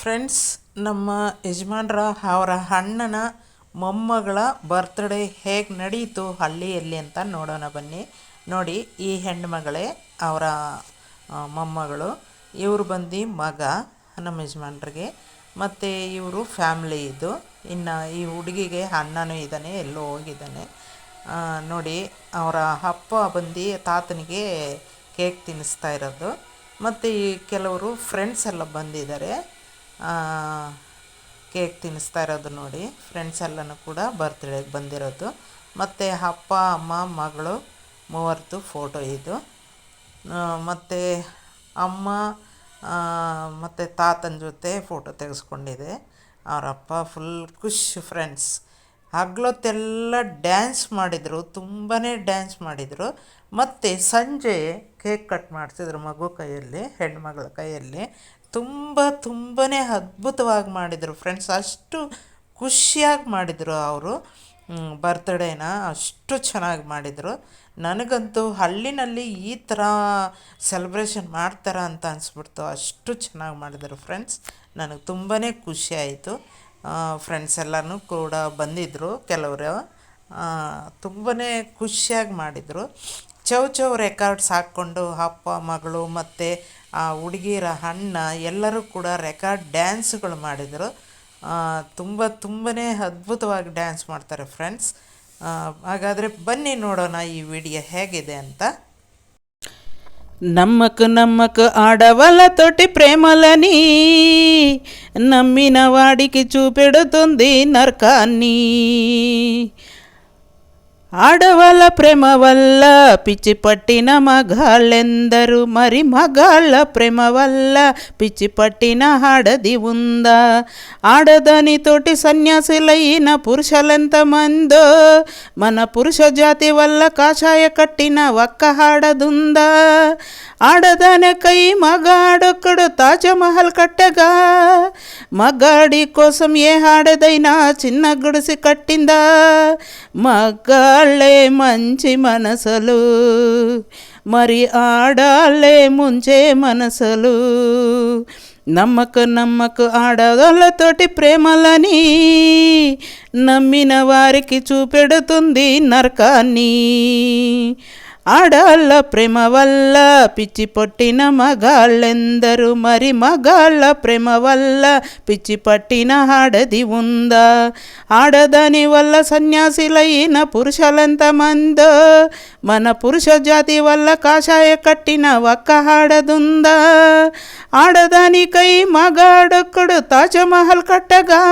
Friends, ನಮ್ಮ ಯಜಮಾನ್ರ ಅವರ ಅಣ್ಣನ ಮೊಮ್ಮಗಳ ಬರ್ತ್ಡೇ ಹೇಗೆ ನಡೀತು ಹಳ್ಳಿಯಲ್ಲಿ ಅಂತ ನೋಡೋಣ ಬನ್ನಿ. ನೋಡಿ, ಈ ಹೆಣ್ಮಗಳೇ ಅವರ ಮೊಮ್ಮಗಳು. ಇವರು ಬಂದು ಮಗ ನಮ್ಮ ಯಜಮಾನ್ರಿಗೆ, ಮತ್ತು ಇವರು ಫ್ಯಾಮ್ಲಿ ಇದು. ಇನ್ನು ಈ ಹುಡುಗಿಗೆ ಅಣ್ಣನೂ ಇದ್ದಾನೆ, ಎಲ್ಲೋ ಹೋಗಿದ್ದಾನೆ. ನೋಡಿ, ಅವರ ಅಪ್ಪ ಬಂದು ತಾತನಿಗೆ ಕೇಕ್ ತಿನ್ನಿಸ್ತಾ ಇರೋದು. ಮತ್ತು ಈ ಕೆಲವರು ಫ್ರೆಂಡ್ಸ್ ಎಲ್ಲ ಬಂದಿದ್ದಾರೆ, ಕೇಕ್ ತಿನ್ನಿಸ್ತಾ ಇರೋದು. ನೋಡಿ, ಫ್ರೆಂಡ್ಸ್ ಎಲ್ಲನೂ ಕೂಡ ಬರ್ತ್ಡೇಗೆ ಬಂದಿರೋದು. ಮತ್ತು ಅಪ್ಪ ಅಮ್ಮ ಮಗಳು ಮೂವರದ್ದು ಫೋಟೋ ಇದು. ಮತ್ತು ಅಮ್ಮ ಮತ್ತು ತಾತನ ಜೊತೆ ಫೋಟೋ ತೆಗೆಸ್ಕೊಂಡಿದೆ. ಅವರಪ್ಪ ಫುಲ್ ಖುಷ್. ಫ್ರೆಂಡ್ಸ್, ಹಗ್ಲೊತ್ತೆಲ್ಲ ಡ್ಯಾನ್ಸ್ ಮಾಡಿದರು, ತುಂಬಾ ಡ್ಯಾನ್ಸ್ ಮಾಡಿದರು. ಮತ್ತು ಸಂಜೆ ಕೇಕ್ ಕಟ್ ಮಾಡಿಸಿದ್ರು ಮಗು ಕೈಯಲ್ಲಿ, ಹೆಣ್ಮಗಳ ಕೈಯಲ್ಲಿ. ತುಂಬಾ ಅದ್ಭುತವಾಗಿ ಮಾಡಿದರು ಫ್ರೆಂಡ್ಸ್. ಅಷ್ಟು ಖುಷಿಯಾಗಿ ಮಾಡಿದರು ಅವರು ಬರ್ತ್ಡೇನ, ಅಷ್ಟು ಚೆನ್ನಾಗಿ ಮಾಡಿದರು. ನನಗಂತೂ ಹಳ್ಳಿನಲ್ಲಿ ಈ ಥರ ಸೆಲೆಬ್ರೇಷನ್ ಮಾಡ್ತಾರ ಅಂತ ಅನಿಸ್ಬಿಡ್ತು, ಅಷ್ಟು ಚೆನ್ನಾಗಿ ಮಾಡಿದರು ಫ್ರೆಂಡ್ಸ್. ನನಗೆ ತುಂಬಾ ಖುಷಿ ಆಯಿತು. ಫ್ರೆಂಡ್ಸ್ ಎಲ್ಲನೂ ಕೂಡ ಬಂದಿದ್ದರು, ಕೆಲವರು ತುಂಬಾ ಖುಷಿಯಾಗಿ ಮಾಡಿದರು. ಚೌ ರೆಕಾರ್ಡ್ಸ್ ಹಾಕ್ಕೊಂಡು ಅಪ್ಪ ಮಗಳು ಮತ್ತು ಆ ಹುಡುಗಿರ ಅಣ್ಣ ಎಲ್ಲರೂ ಕೂಡ ರೆಕಾರ್ಡ್ ಡ್ಯಾನ್ಸ್ಗಳು ಮಾಡಿದರು. ತುಂಬಾ ಅದ್ಭುತವಾಗಿ ಡ್ಯಾನ್ಸ್ ಮಾಡ್ತಾರೆ ಫ್ರೆಂಡ್ಸ್. ಹಾಗಾದರೆ ಬನ್ನಿ ನೋಡೋಣ ಈ ವಿಡಿಯೋ ಹೇಗಿದೆ ಅಂತ. నమ్మకు ఆడవాళ్ళతోటి ప్రేమలని నమ్మిన వాడికి చూపెడుతుంది నరకాన్ని. ఆడవాళ్ళ ప్రేమ వల్ల పిచ్చి పట్టిన మగాళ్ళెందరు, మరి మగాళ్ళ ప్రేమ వల్ల పిచ్చి పట్టిన ఆడది ఉందా? ఆడదానితోటి సన్యాసులైన పురుషులెంతమందో, మన పురుష జాతి వల్ల కాషాయ కట్టిన ఒక్క ఆడదుందా? ఆడదానికై మగాడొక్కడు తాజ్మహల్ కట్టగా, మగాడి కోసం ఏ ఆడదైనా చిన్న గుడిసి కట్టిందా? మగాళ్ళే మంచి మనసులు, మరి ఆడాళ్ళే ముంచే మనసులు. నమ్మకు ఆడవాళ్ళతోటి ప్రేమలని నమ్మిన వారికి చూపెడుతుంది నరకాన్ని. ఆడాళ్ళ ప్రేమ వల్ల పిచ్చి పట్టిన మగాళ్ళెందరు, మరి మగాళ్ళ ప్రేమ వల్ల పిచ్చి పట్టిన ఆడది ఉందా? ఆడదాని వల్ల సన్యాసులైన పురుషులెంతమందో, మన పురుష జాతి వల్ల కాషాయ కట్టిన ఒక్క ఆడదుందా? ఆడదానికై మగాడొక్కడు తాజ్మహల్ కట్టగా,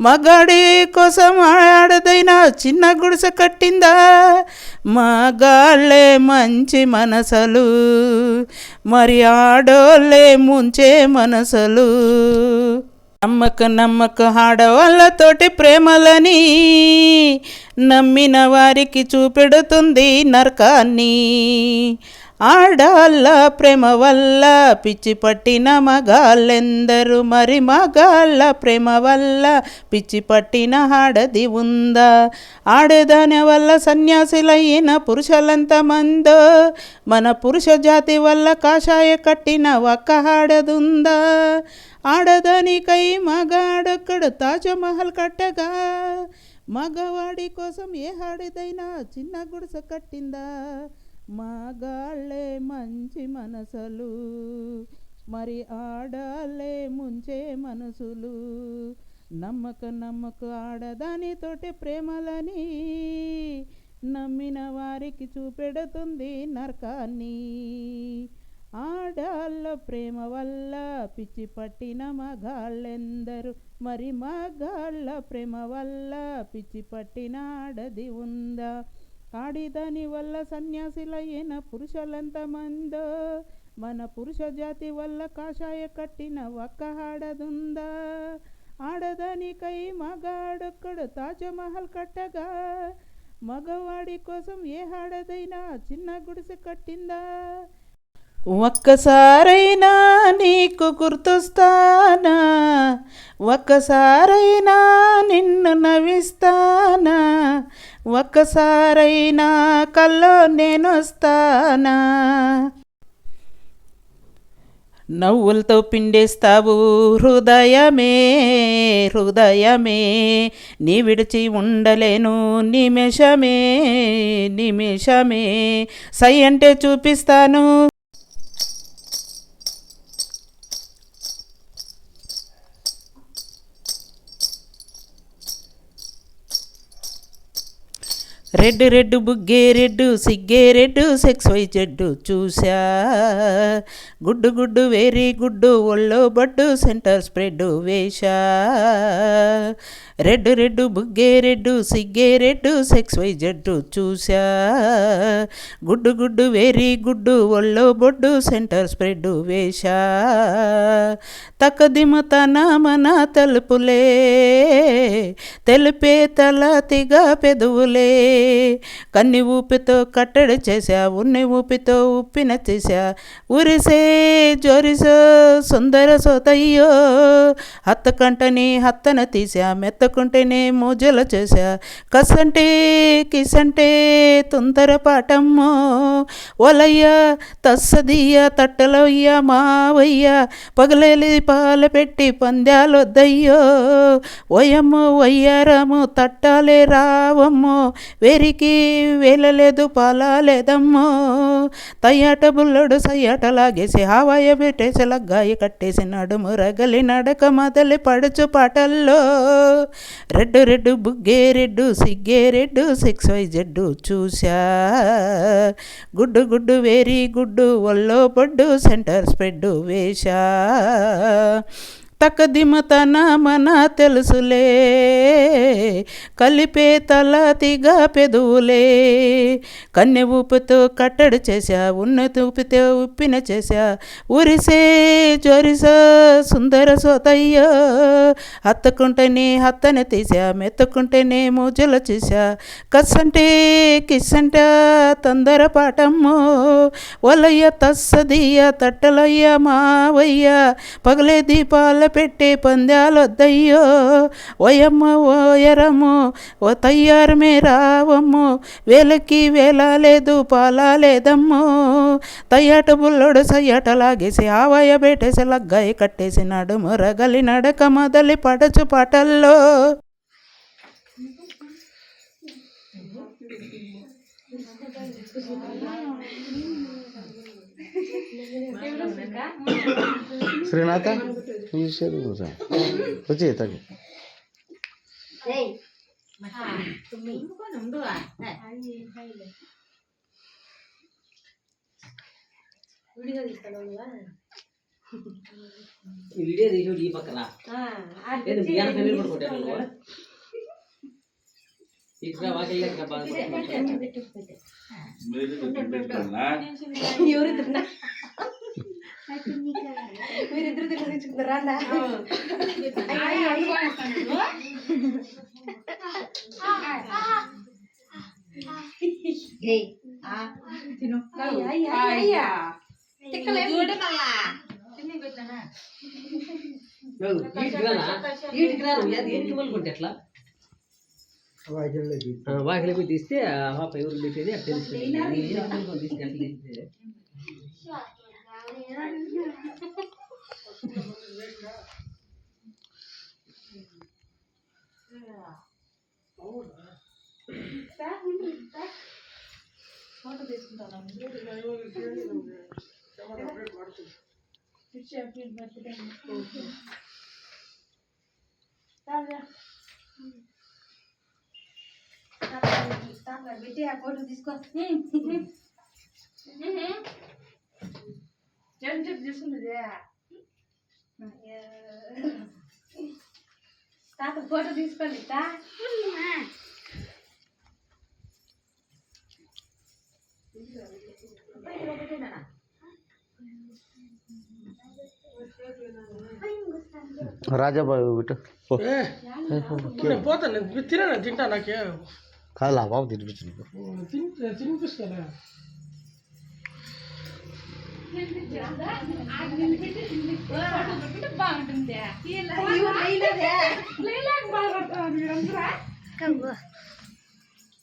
మగాడి కోసం ఆడదైనా చిన్న గుడిసె కట్టిందా? మగాళ్ళే మంచి మనసులు, మరి ఆడోళ్ళే ముంచే మనసులు. నమ్మకు ఆడవాళ్ళతోటి ప్రేమలని నమ్మిన వారికి చూపెడుతుంది నరకాన్ని. ఆడాళ్ళ ప్రేమ వల్ల పిచ్చి పట్టిన మగాళ్ళెందరు, మరి మగాళ్ళ ప్రేమ వల్ల పిచ్చి పట్టిన ఆడది ఉందా? ఆడదాని వల్ల సన్యాసులైన పురుషులెంతమందో, మన పురుష జాతి వల్ల కాషాయ కట్టిన ఒక్క ఆడదుందా? ఆడదానికై మగాడొక్కడు తాజ్మహల్ కట్టగా, మగవాడి కోసం ఏ ఆడదైనా చిన్న గుడిసె కట్టిందా? మగాళ్ళే మంచి మనసులు, మరి ఆడాళ్ళే ముంచే మనసులు. నమ్మకు ఆడదానితోటి ప్రేమలని నమ్మిన వారికి చూపెడుతుంది నరకాన్ని. ఆడాళ్ళ ప్రేమ వల్ల పిచ్చి పట్టిన మగాళ్ళెందరు, మరి మగాళ్ళ ప్రేమ వల్ల పిచ్చి పట్టిన ఆడది ఉందా? ఆడిదాని వల్ల సన్యాసులైన పురుషులెంతమందో, మన పురుష జాతి వల్ల కాషాయ కట్టిన ఒక్క ఆడదుందా? ఆడదానికై మగాడొక్కడు తాజ్మహల్ కట్టగా, మగవాడి కోసం ఏ ఆడదైనా చిన్న గుడిసె కట్టిందా? ఒక్కసారైనా నీకు గుర్తొస్తానా, ఒక్కసారైనా నిన్ను నవ్విస్తానా, ఒక్కసారైనా కల్లో నేనొస్తానా? నవ్వులతో పిండేస్తావు హృదయమే హృదయమే, నీ విడిచి ఉండలేను నిమిషమే నిమిషమే, సై అంటే చూపిస్తాను. రెడ్ రెడ్ బుగ్గే రెడ్డు సిగ్గే రెడ్డు సెక్స్ వై జడ్డు చూసా, గుడ్డు గుడ్డు వెరీ గుడ్డు ఒళ్ళో బడ్డు సెంటర్ స్ప్రెడ్ వేషా, రెడ్ రెడ్డు బుగ్గే రెడ్డు సిగ్గే రెడ్డు సెక్స్ వై జడ్డు చూసా, గుడ్డు గుడ్డు వెరీ గుడ్డు ఒళ్ళో బొడ్డు సెంటర్ స్ప్రెడ్ వేషా, తక్కదిమ తన మన తలుపులే తెలిపే తలతిగా పెదవులే, కన్ని ఊపితో కట్టడి చేశా ఉన్ని ఊపితో ఉప్పిన చేశా, ఉరిసే జోరిసో సుందర సోతయ్యో, హత్తకంటని హత్తన తీసా మెత్తకుంటేనే మూజల చేశా, కసంటే కిసంటే తొందర పాటమ్మో, ఒలయ్య తస్సదియ్య తట్టలయ్య మావయ్య, పగలేలి పాల పెట్టి పందాలొద్దయ్యో, ఓయమ్మో వయ్యారము తట్టాలే రావమ్మో, వేరికి వేలలేదు పాలాలేదమ్మో, తయ్యాట బుల్లడు సయ్యాట లాగేసి హావాయ పెట్టేసి లగ్గాయి కట్టేసి నడుము రగలి నడక మొదలి పడుచు పాటల్లో, రెడ్డు రెడ్డు బుగ్గే రెడ్డు సిగ్గే రెడ్డు సెక్స్ వై జడ్డు చూసా, గుడ్డు గుడ్డు వెరీ గుడ్డు ఒళ్ళో బొడ్డు సెంటర్ స్ప్రెడ్ వేషా, తక్కదిమ తన మన తెలుసులే కలిపే తలతిగా పెదవులే, కన్నె ఊపితో కట్టడి చేశా ఉన్నతి ఊపితో ఉప్పిన చేశా, ఉరిసే జోరిసో సుందర సోతయ్యో, హత్తుకుంటేనే హత్తని తీసా మెత్తుకుంటేనే మూజల చేశా, కస్సంటే కిస్సంట తొందర పాటమ్మో, ఒలయ్య తస్సదియ్య తట్టలయ్య మావయ్య, పగలే దీపాల పెట్టే పందాలొద్దయ్యో, ఓయమ్మ ఓయరము ఓ తయ్యారమే రావమ్మో, వేలకి వేల లేదు పాలాలేదమ్మో, తయ్యాట బుల్లడు సయ్యాట లాగేసి ఆవాయ పెట్టేసి లగ్గాయి కట్టేసి నడుము రగలి నడక మొదలి పడచు పాటల్లో. శ్రీనాథ వచ్చి తగ్గు వీడియో తీసి ఈ పక్కన ఇక్కడ వాకిల్ ఇక్కడ బాగా మీరిద్దరు తీసుకున్నారా ఎట్లా వాకిలి పోయి తీస్తే ఆ పై ఊరు పెట్టేది అది తెలుస్తుంది తీస్తే ఫోటో తీసుకుంటాను పెట్టి ఆ ఫోటో తీసుకో చెప్పు తీసుకుంటుంది తాత ఫోటో తీసుకోండి రాజాబాబు బిట్టు పోతాను నేను తినా తింటా నాకే కాదు బాబు తినిపించు తినిపిస్తానా బాగుంటుంది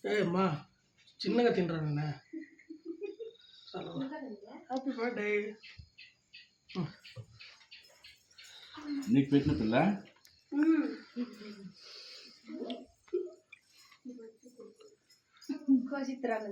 ఏ మా చిన్నగా తినరా నాన్న హ్యాపీ బర్త్డే నీకు పెట్టిన పిల్ల ఇంకో చిత్రాలు